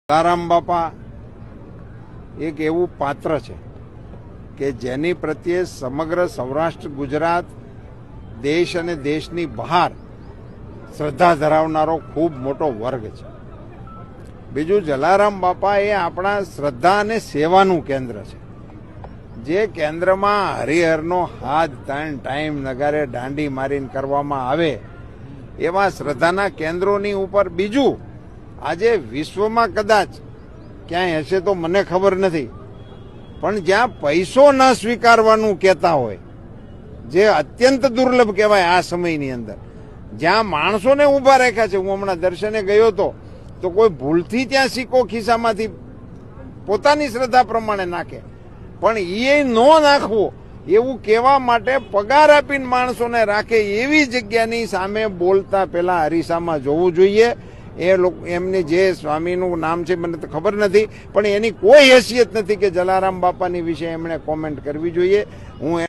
જલારામ બાપા એક એવું પાત્ર છે કે જેની પ્રત્યે સમગ્ર સૌરાષ્ટ્ર ગુજરાત દેશ અને દેશની બહાર શ્રદ્ધા ધરાવનારો ખૂબ મોટો વર્ગ છે. બીજું, જલારામ બાપા એ આપણા શ્રદ્ધા અને સેવાનું કેન્દ્ર છે. જે કેન્દ્રમાં હરિહરનો હાથ ટાઈમ નગારે દાંડી મારીને કરવામાં આવે એવા શ્રદ્ધાના કેન્દ્રોની ઉપર બીજું આજે વિશ્વમાં કદાચ ક્યાંય હશે તો મને ખબર નથી, પણ જ્યાં પૈસો ન સ્વીકારવાનું કહેતા હોય, જે અત્યંત દુર્લભ કહેવાય આ સમયની અંદર, જ્યાં માણસોને ઊભા રાખ્યા છે. હું હમણાં દર્શને ગયો હતો તો કોઈ ભૂલથી ત્યાં સિક્કો ખિસ્સામાંથી પોતાની શ્રદ્ધા પ્રમાણે નાખે, પણ એ ન નાખવો એવું કહેવા માટે પગાર આપીને માણસોને રાખે એવી જગ્યાની સામે બોલતા પહેલા અરીસામાં જોવું જોઈએ. એ લોકો એમની જે સ્વામીનું નામ છે મને તો ખબર નથી, પણ એની કોઈ હેસિયત નથી કે જલારામ બાપાની વિશે એમણે કોમેન્ટ કરવી જોઈએ. હું